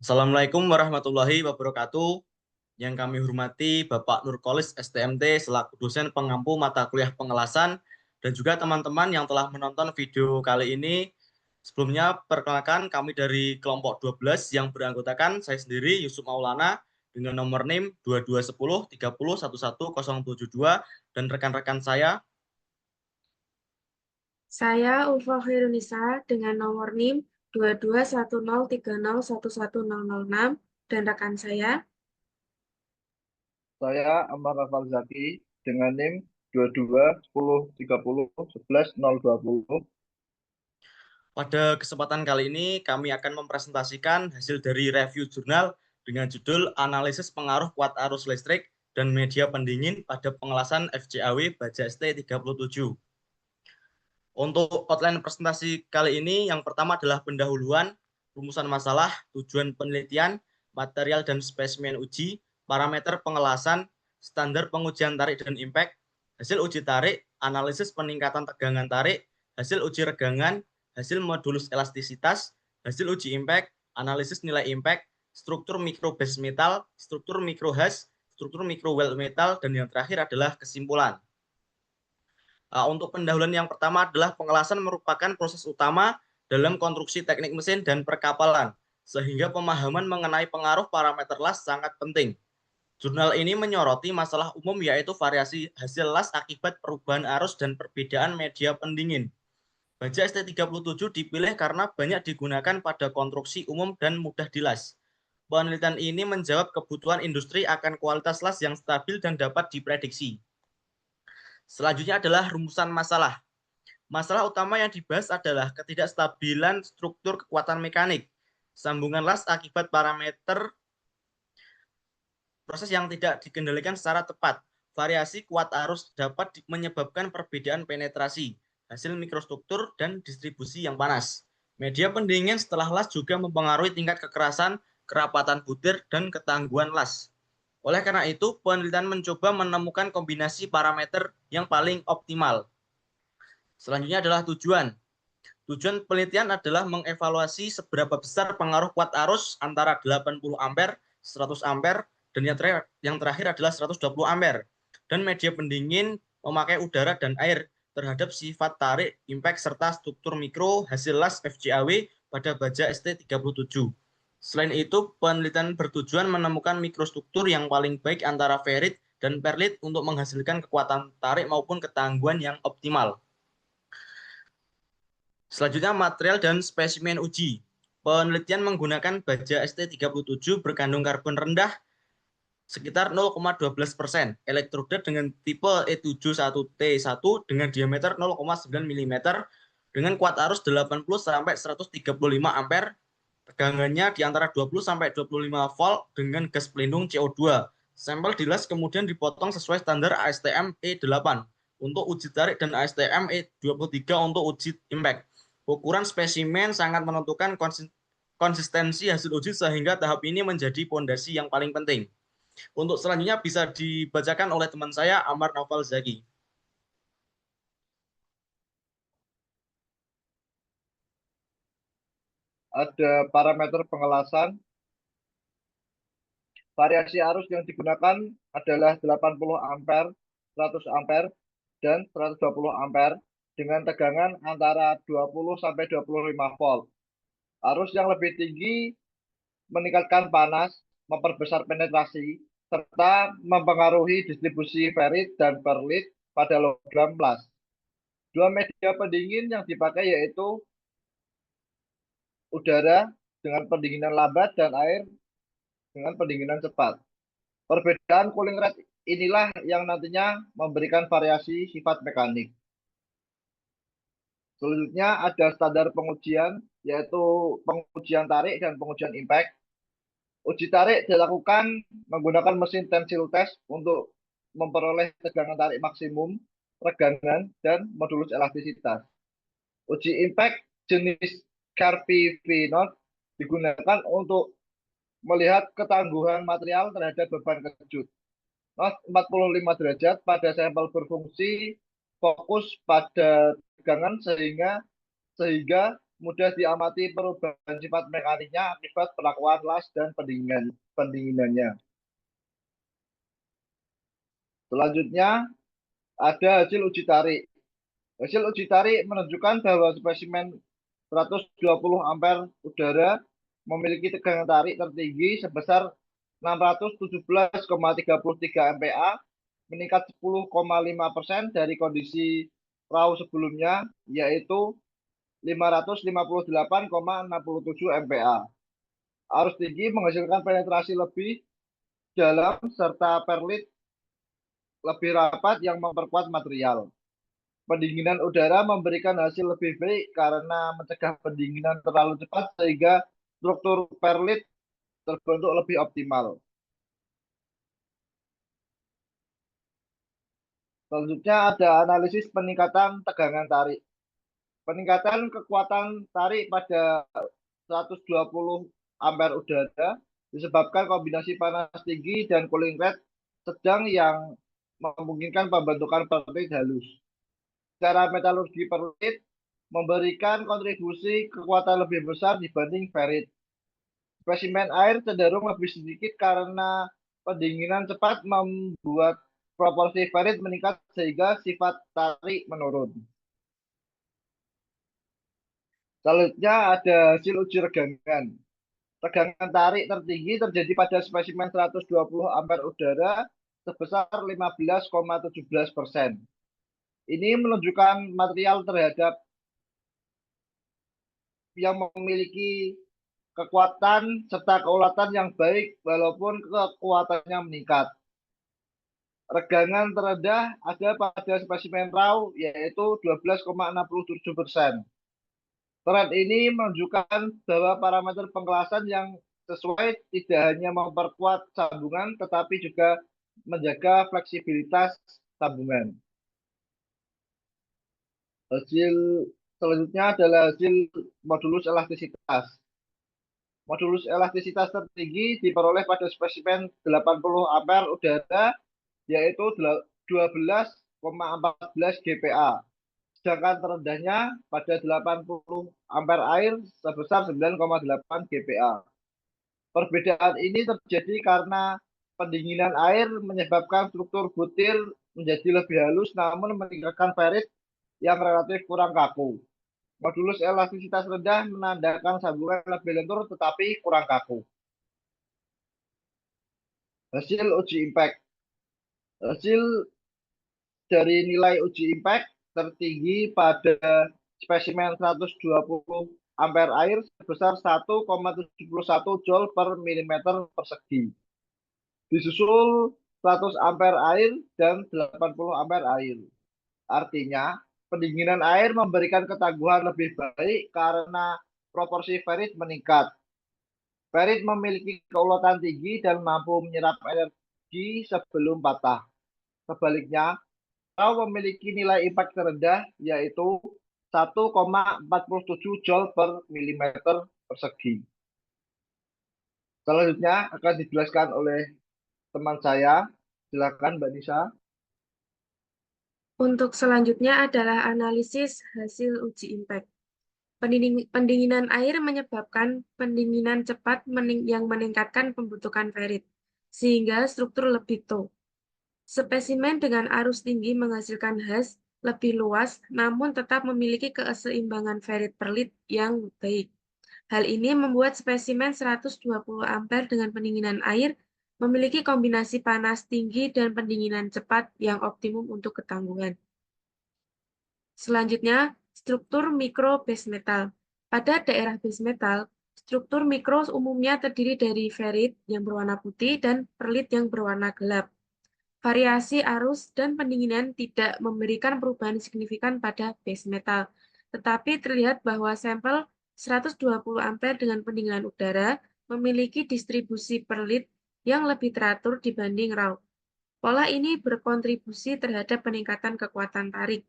Assalamualaikum warahmatullahi wabarakatuh. Yang kami hormati Bapak Nurkolis STMT selaku dosen pengampu mata kuliah pengelasan dan juga teman-teman yang telah menonton video kali ini. Sebelumnya perkenalkan kami dari kelompok 12 yang beranggotakan saya sendiri Yusuf Maulana dengan nomor NIM 221030111072 dan rekan-rekan saya. Saya Ulfa Khairunisa dengan nomor NIM 221030111006 dan rekan saya. Saya Amar Rafal Zaki dengan NIM 22 10 30 11 020. Pada kesempatan kali ini kami akan mempresentasikan hasil dari review jurnal dengan judul Analisis Pengaruh Kuat Arus Listrik dan Media Pendingin pada Pengelasan FCAW Baja ST37. Untuk outline presentasi kali ini, yang pertama adalah pendahuluan, rumusan masalah, tujuan penelitian, material dan spesimen uji, parameter pengelasan, standar pengujian tarik dan impact, hasil uji tarik, analisis peningkatan tegangan tarik, hasil uji regangan, hasil modulus elastisitas, hasil uji impact, analisis nilai impact, struktur mikro base metal, struktur mikro has, struktur mikro weld metal, dan yang terakhir adalah kesimpulan. Untuk pendahuluan yang pertama adalah pengelasan merupakan proses utama dalam konstruksi teknik mesin dan perkapalan, sehingga pemahaman mengenai pengaruh parameter las sangat penting. Jurnal ini menyoroti masalah umum yaitu variasi hasil las akibat perubahan arus dan perbedaan media pendingin. Baja ST37 dipilih karena banyak digunakan pada konstruksi umum dan mudah dilas. Penelitian ini menjawab kebutuhan industri akan kualitas las yang stabil dan dapat diprediksi. Selanjutnya adalah rumusan masalah. Masalah utama yang dibahas adalah ketidakstabilan struktur kekuatan mekanik, sambungan las akibat parameter proses yang tidak dikendalikan secara tepat. Variasi kuat arus dapat menyebabkan perbedaan penetrasi, hasil mikrostruktur, dan distribusi yang panas. Media pendingin setelah las juga mempengaruhi tingkat kekerasan, kerapatan butir, dan ketangguhan las. Oleh karena itu, penelitian mencoba menemukan kombinasi parameter yang paling optimal. Selanjutnya adalah tujuan. Tujuan penelitian adalah mengevaluasi seberapa besar pengaruh kuat arus antara 80 ampere, 100 ampere, dan yang terakhir adalah 120 ampere. Dan media pendingin memakai udara dan air terhadap sifat tarik, impact, serta struktur mikro hasil las FCAW pada baja ST37. Selain itu, penelitian bertujuan menemukan mikrostruktur yang paling baik antara ferrit dan perlit untuk menghasilkan kekuatan tarik maupun ketangguhan yang optimal. Selanjutnya material dan spesimen uji. Penelitian menggunakan baja ST37 berkandung karbon rendah sekitar 0,12%, elektroda dengan tipe E71T1 dengan diameter 0,9 mm dengan kuat arus 80 sampai 135 ampere, tegangannya di antara 20 sampai 25 volt dengan gas pelindung CO2. Sampel dilas kemudian dipotong sesuai standar ASTM E8 untuk uji tarik dan ASTM E23 untuk uji impact. Ukuran spesimen sangat menentukan konsistensi hasil uji sehingga tahap ini menjadi fondasi yang paling penting. Untuk selanjutnya bisa dibacakan oleh teman saya Amar Naufal Zaki. Ada parameter pengelasan. Variasi arus yang digunakan adalah 80 ampere, 100 ampere, dan 120 ampere dengan tegangan antara 20 sampai 25 volt. Arus yang lebih tinggi meningkatkan panas, memperbesar penetrasi, serta mempengaruhi distribusi ferrit dan perlit pada logam las. Dua media pendingin yang dipakai yaitu udara dengan pendinginan lambat dan air dengan pendinginan cepat. Perbedaan cooling rate inilah yang nantinya memberikan variasi sifat mekanik. Selanjutnya ada standar pengujian, yaitu pengujian tarik dan pengujian impact. Uji tarik dilakukan menggunakan mesin tensile test untuk memperoleh tegangan tarik maksimum, regangan, dan modulus elastisitas. Uji impact jenis Carpy V0 digunakan untuk melihat ketangguhan material terhadap beban kejut. 45 derajat pada sampel berfungsi fokus pada tegangan sehingga mudah diamati perubahan sifat mekaniknya akibat perlakuan las dan pendinginannya. Selanjutnya ada hasil uji tarik. Hasil uji tarik menunjukkan bahwa spesimen 120 ampere udara memiliki tegangan tarik tertinggi sebesar 617,33 MPa, meningkat 10,5% dari kondisi raw sebelumnya, yaitu 558,67 MPa. Arus tinggi menghasilkan penetrasi lebih dalam serta perlit lebih rapat yang memperkuat material. Pendinginan udara memberikan hasil lebih baik karena mencegah pendinginan terlalu cepat sehingga struktur perlit terbentuk lebih optimal. Selanjutnya ada analisis peningkatan tegangan tarik. Peningkatan kekuatan tarik pada 120 ampere udara disebabkan kombinasi panas tinggi dan cooling rate sedang yang memungkinkan pembentukan perlit halus. Secara metalurgi perlit memberikan kontribusi kekuatan lebih besar dibanding ferrit. Spesimen air cenderung lebih sedikit karena pendinginan cepat membuat proporsi ferrit meningkat sehingga sifat tarik menurun. Selanjutnya ada hasil uji regangan. Tegangan tarik tertinggi terjadi pada spesimen 120 ampere udara sebesar 15,17%. Ini menunjukkan material terhadap yang memiliki kekuatan serta keulatan yang baik walaupun kekuatannya meningkat. Regangan terendah ada pada spesimen raw yaitu 12,67%. Tren ini menunjukkan bahwa parameter pengelasan yang sesuai tidak hanya memperkuat sambungan tetapi juga menjaga fleksibilitas sambungan. Hasil selanjutnya adalah hasil modulus elastisitas. Modulus elastisitas tertinggi diperoleh pada spesimen 80 ampere udara yaitu 12,14 GPa. Sedangkan terendahnya pada 80 ampere air sebesar 9,8 GPa. Perbedaan ini terjadi karena pendinginan air menyebabkan struktur butir menjadi lebih halus namun meninggalkan ferrit yang relatif kurang kaku. Modulus elastisitas rendah menandakan sambungan lebih lentur tetapi kurang kaku. Hasil uji impact. Hasil dari nilai uji impact tertinggi pada spesimen 120 ampere air sebesar 1,71 joule per milimeter persegi. Disusul 100 ampere air dan 80 ampere air. Artinya, pendinginan air memberikan ketangguhan lebih baik karena proporsi ferrit meningkat. Ferrit memiliki keulatan tinggi dan mampu menyerap energi sebelum patah. Sebaliknya, raw memiliki nilai impact terendah yaitu 1,47 joule per milimeter persegi. Selanjutnya akan dijelaskan oleh teman saya. Silakan Mbak Nisa. Untuk selanjutnya adalah analisis hasil uji impact. Pendinginan air menyebabkan pendinginan cepat yang meningkatkan pembentukan ferrit, sehingga struktur lebih tough. Spesimen dengan arus tinggi menghasilkan hash lebih luas, namun tetap memiliki keseimbangan ferrit perlit yang baik. Hal ini membuat spesimen 120 ampere dengan pendinginan air memiliki kombinasi panas tinggi dan pendinginan cepat yang optimum untuk ketangguhan. Selanjutnya, struktur mikro base metal. Pada daerah base metal, struktur mikro umumnya terdiri dari ferrit yang berwarna putih dan perlit yang berwarna gelap. Variasi arus dan pendinginan tidak memberikan perubahan signifikan pada base metal, tetapi terlihat bahwa sampel 120 ampere dengan pendinginan udara memiliki distribusi perlit yang lebih teratur dibanding raw. Pola ini berkontribusi terhadap peningkatan kekuatan tarik.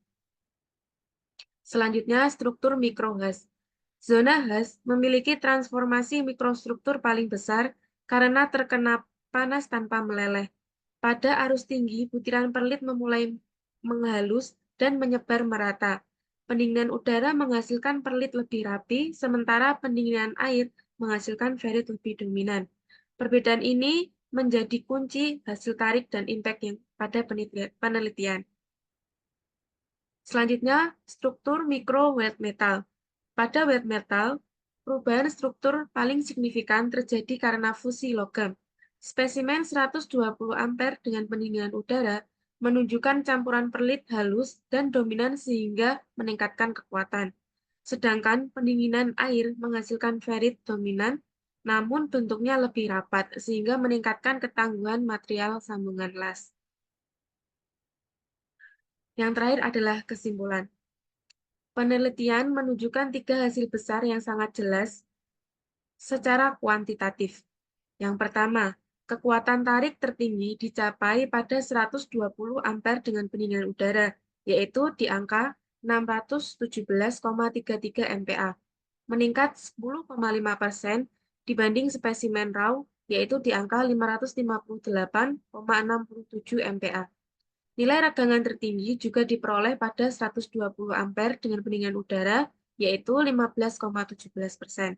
Selanjutnya, struktur mikrohash. Zona hash memiliki transformasi mikrostruktur paling besar karena terkena panas tanpa meleleh. Pada arus tinggi, butiran perlit memulai menghalus dan menyebar merata. Pendinginan udara menghasilkan perlit lebih rapi, sementara pendinginan air menghasilkan ferrit lebih dominan. Perbedaan ini menjadi kunci hasil tarik dan impact yang pada penelitian. Selanjutnya, struktur mikro wet metal. Pada wet metal, perubahan struktur paling signifikan terjadi karena fusi logam. Spesimen 120 ampere dengan pendinginan udara menunjukkan campuran perlit halus dan dominan sehingga meningkatkan kekuatan. Sedangkan pendinginan air menghasilkan ferrit dominan, namun bentuknya lebih rapat sehingga meningkatkan ketangguhan material sambungan las. Yang terakhir adalah kesimpulan. Penelitian menunjukkan 3 hasil besar yang sangat jelas secara kuantitatif. Yang pertama, kekuatan tarik tertinggi dicapai pada 120 ampere dengan pendinginan udara, yaitu di angka 617,33 MPa, meningkat 10,5% dibanding spesimen raw, yaitu di angka 558,67 MPa. Nilai ragangan tertinggi juga diperoleh pada 120 ampere dengan pendinginan udara, yaitu 15,17%.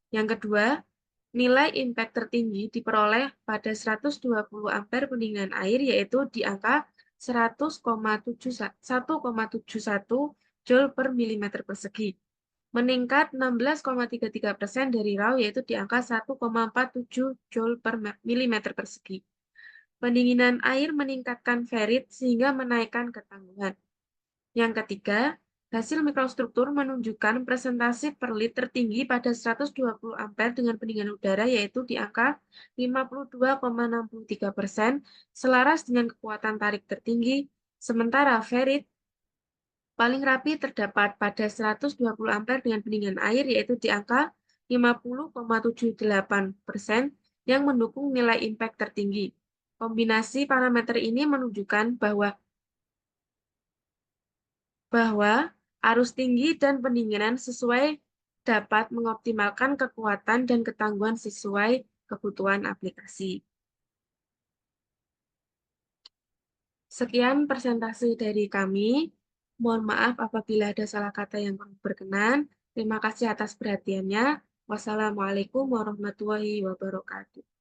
Yang kedua, nilai impact tertinggi diperoleh pada 120 ampere pendinginan air, yaitu di angka 1,71 Joule per milimeter persegi, meningkat 16,33% dari raw, yaitu di angka 1,47 Joule per milimeter persegi. Pendinginan air meningkatkan ferrit sehingga menaikkan ketangguhan. Yang ketiga, hasil mikrostruktur menunjukkan presentasi perlit tertinggi pada 120 ampere dengan pendinginan udara, yaitu di angka 52,63%, selaras dengan kekuatan tarik tertinggi, sementara ferrit paling rapi terdapat pada 120 ampere dengan pendinginan air, yaitu di angka 50,78% yang mendukung nilai impact tertinggi. Kombinasi parameter ini menunjukkan bahwa arus tinggi dan pendinginan sesuai dapat mengoptimalkan kekuatan dan ketangguhan sesuai kebutuhan aplikasi. Sekian presentasi dari kami. Mohon maaf apabila ada salah kata yang kurang berkenan. Terima kasih atas perhatiannya. Wassalamualaikum warahmatullahi wabarakatuh.